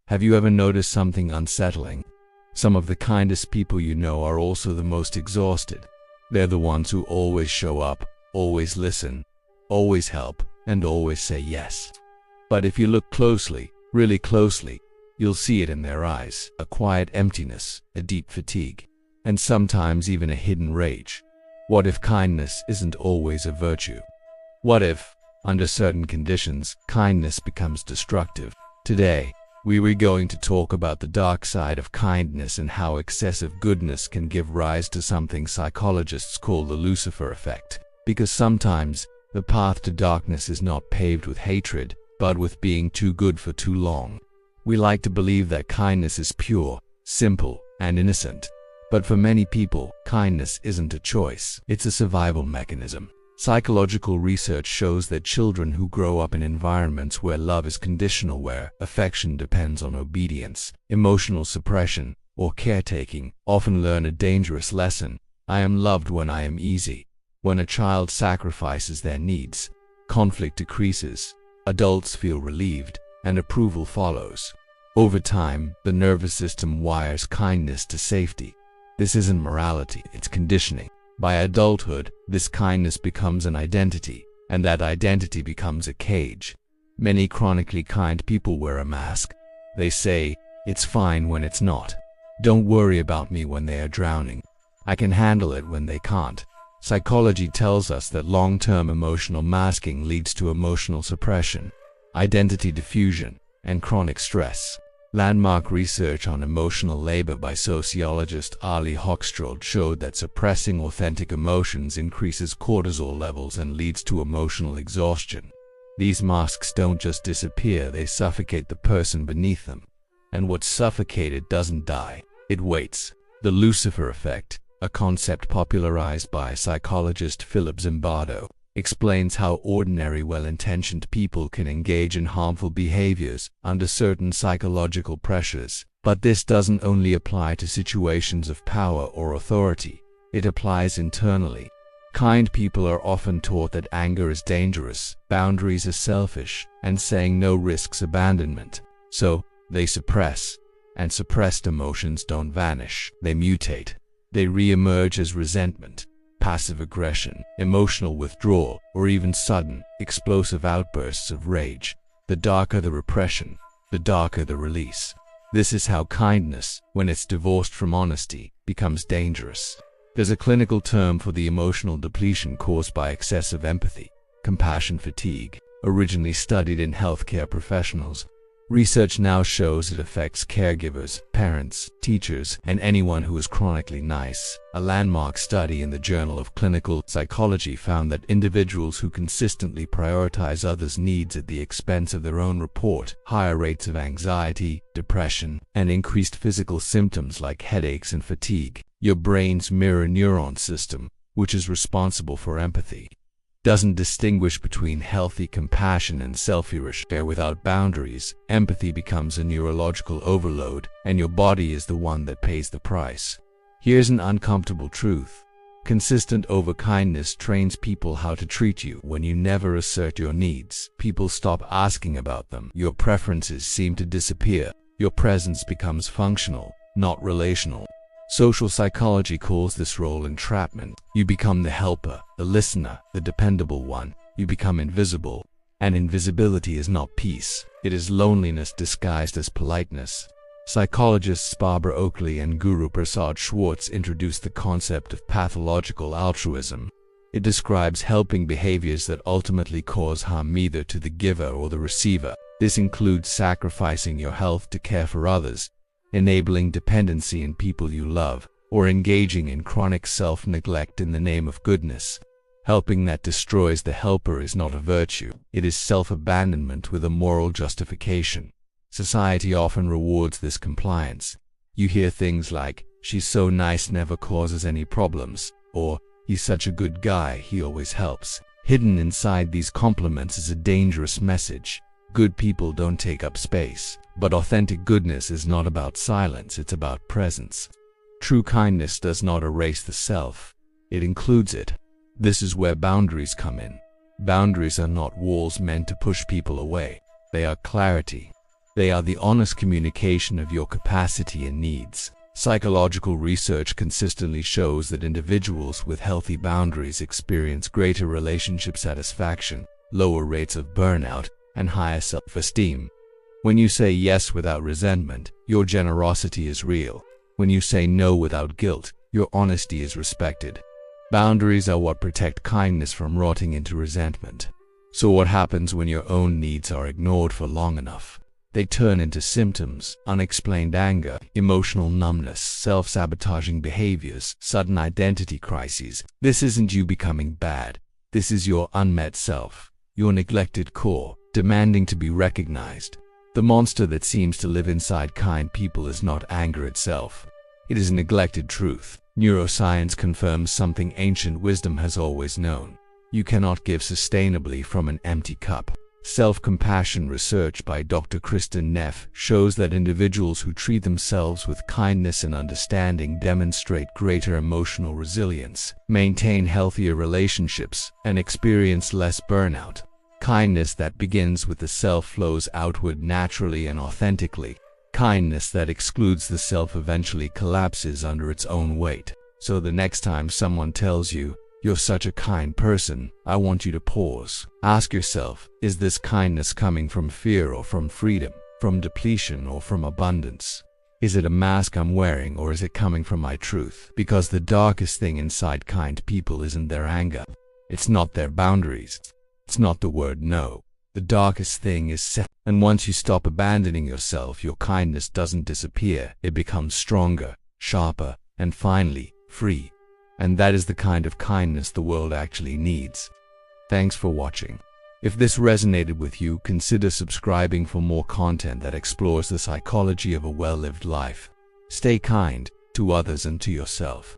Have you ever noticed something unsettling? Some of the kindest people you know are also the most exhausted. They're the ones who always show up, always listen, always help, and always say yes. But if you look closely, really closely, you'll see it in their eyes, a quiet emptiness, a deep fatigue, and sometimes even a hidden rage. What if kindness isn't always a virtue? What if, under certain conditions, kindness becomes destructive? Today, we're going to talk about the dark side of kindness and how excessive goodness can give rise to something psychologists call the Lucifer Effect. Because sometimes, the path to darkness is not paved with hatred, but with being too good for too long. We like to believe that kindness is pure, simple, and innocent. But for many people, kindness isn't a choice, it's a survival mechanism. Psychological research shows that children who grow up in environments where love is conditional, where affection depends on obedience, emotional suppression, or caretaking, often learn a dangerous lesson: I am loved when I am easy. When a child sacrifices their needs, conflict decreases, adults feel relieved, and approval follows. Over time, the nervous system wires kindness to safety. This isn't morality, it's conditioning. By adulthood, this kindness becomes an identity, and that identity becomes a cage. Many chronically kind people wear a mask. They say, "It's fine," when it's not. "Don't worry about me," when they are drowning. "I can handle it," when they can't. Psychology tells us that long-term emotional masking leads to emotional suppression, identity diffusion, and chronic stress. Landmark research on emotional labor by sociologist Ali Hochschild showed that suppressing authentic emotions increases cortisol levels and leads to emotional exhaustion. These masks don't just disappear, they suffocate the person beneath them. And what's suffocated doesn't die, it waits. The Lucifer Effect, a concept popularized by psychologist Philip Zimbardo, explains how ordinary, well-intentioned people can engage in harmful behaviors under certain psychological pressures. But this doesn't only apply to situations of power or authority, it applies internally. Kind people are often taught that anger is dangerous, boundaries are selfish, and saying no risks abandonment. So, they suppress. And suppressed emotions don't vanish, they mutate. They re-emerge as resentment, passive aggression, emotional withdrawal, or even sudden, explosive outbursts of rage. The darker the repression, the darker the release. This is how kindness, when it's divorced from honesty, becomes dangerous. There's a clinical term for the emotional depletion caused by excessive empathy: compassion fatigue. Originally studied in healthcare professionals, research now shows it affects caregivers, parents, teachers, and anyone who is chronically nice. A landmark study in the Journal of Clinical Psychology found that individuals who consistently prioritize others' needs at the expense of their own report higher rates of anxiety, depression, and increased physical symptoms like headaches and fatigue. Your brain's mirror neuron system, which is responsible for empathy, doesn't distinguish between healthy compassion and selfish care. Without boundaries, empathy becomes a neurological overload, and your body is the one that pays the price. Here's an uncomfortable truth: consistent overkindness trains people how to treat you. When you never assert your needs, people stop asking about them. Your preferences seem to disappear. Your presence becomes functional, not relational. Social psychology calls this role entrapment. You become the helper, the listener, the dependable one. You become invisible. And invisibility is not peace. It is loneliness disguised as politeness. Psychologists Barbara Oakley and Guru Prasad Schwartz introduced the concept of pathological altruism. It describes helping behaviors that ultimately cause harm either to the giver or the receiver. This includes sacrificing your health to care for others, enabling dependency in people you love, or engaging in chronic self-neglect in the name of goodness. Helping that destroys the helper is not a virtue, it is self-abandonment with a moral justification. Society often rewards this compliance. You hear things like, "She's so nice, never causes any problems," or "He's such a good guy, he always helps." Hidden inside these compliments is a dangerous message: good people don't take up space. But authentic goodness is not about silence, it's about presence. True kindness does not erase the self, it includes it. This is where boundaries come in. Boundaries are not walls meant to push people away. They are clarity. They are the honest communication of your capacity and needs. Psychological research consistently shows that individuals with healthy boundaries experience greater relationship satisfaction, lower rates of burnout, and higher self-esteem. When you say yes without resentment, your generosity is real. When you say no without guilt, your honesty is respected. Boundaries are what protect kindness from rotting into resentment. So what happens when your own needs are ignored for long enough? They turn into symptoms: unexplained anger, emotional numbness, self-sabotaging behaviors, sudden identity crises. This isn't you becoming bad. This is your unmet self, your neglected core, demanding to be recognized. The monster that seems to live inside kind people is not anger itself. It is neglected truth. Neuroscience confirms something ancient wisdom has always known. You cannot give sustainably from an empty cup. Self-compassion research by Dr. Kristen Neff shows that individuals who treat themselves with kindness and understanding demonstrate greater emotional resilience, maintain healthier relationships, and experience less burnout. Kindness that begins with the self flows outward naturally and authentically. Kindness that excludes the self eventually collapses under its own weight. So the next time someone tells you, "You're such a kind person," I want you to pause. Ask yourself, is this kindness coming from fear or from freedom, from depletion or from abundance? Is it a mask I'm wearing, or is it coming from my truth? Because the darkest thing inside kind people isn't their anger. It's not their boundaries. It's not the word no. The darkest thing is self. And once you stop abandoning yourself, your kindness doesn't disappear. It becomes stronger, sharper, and finally, free. And that is the kind of kindness the world actually needs. Thanks for watching. If this resonated with you, consider subscribing for more content that explores the psychology of a well-lived life. Stay kind to others and to yourself.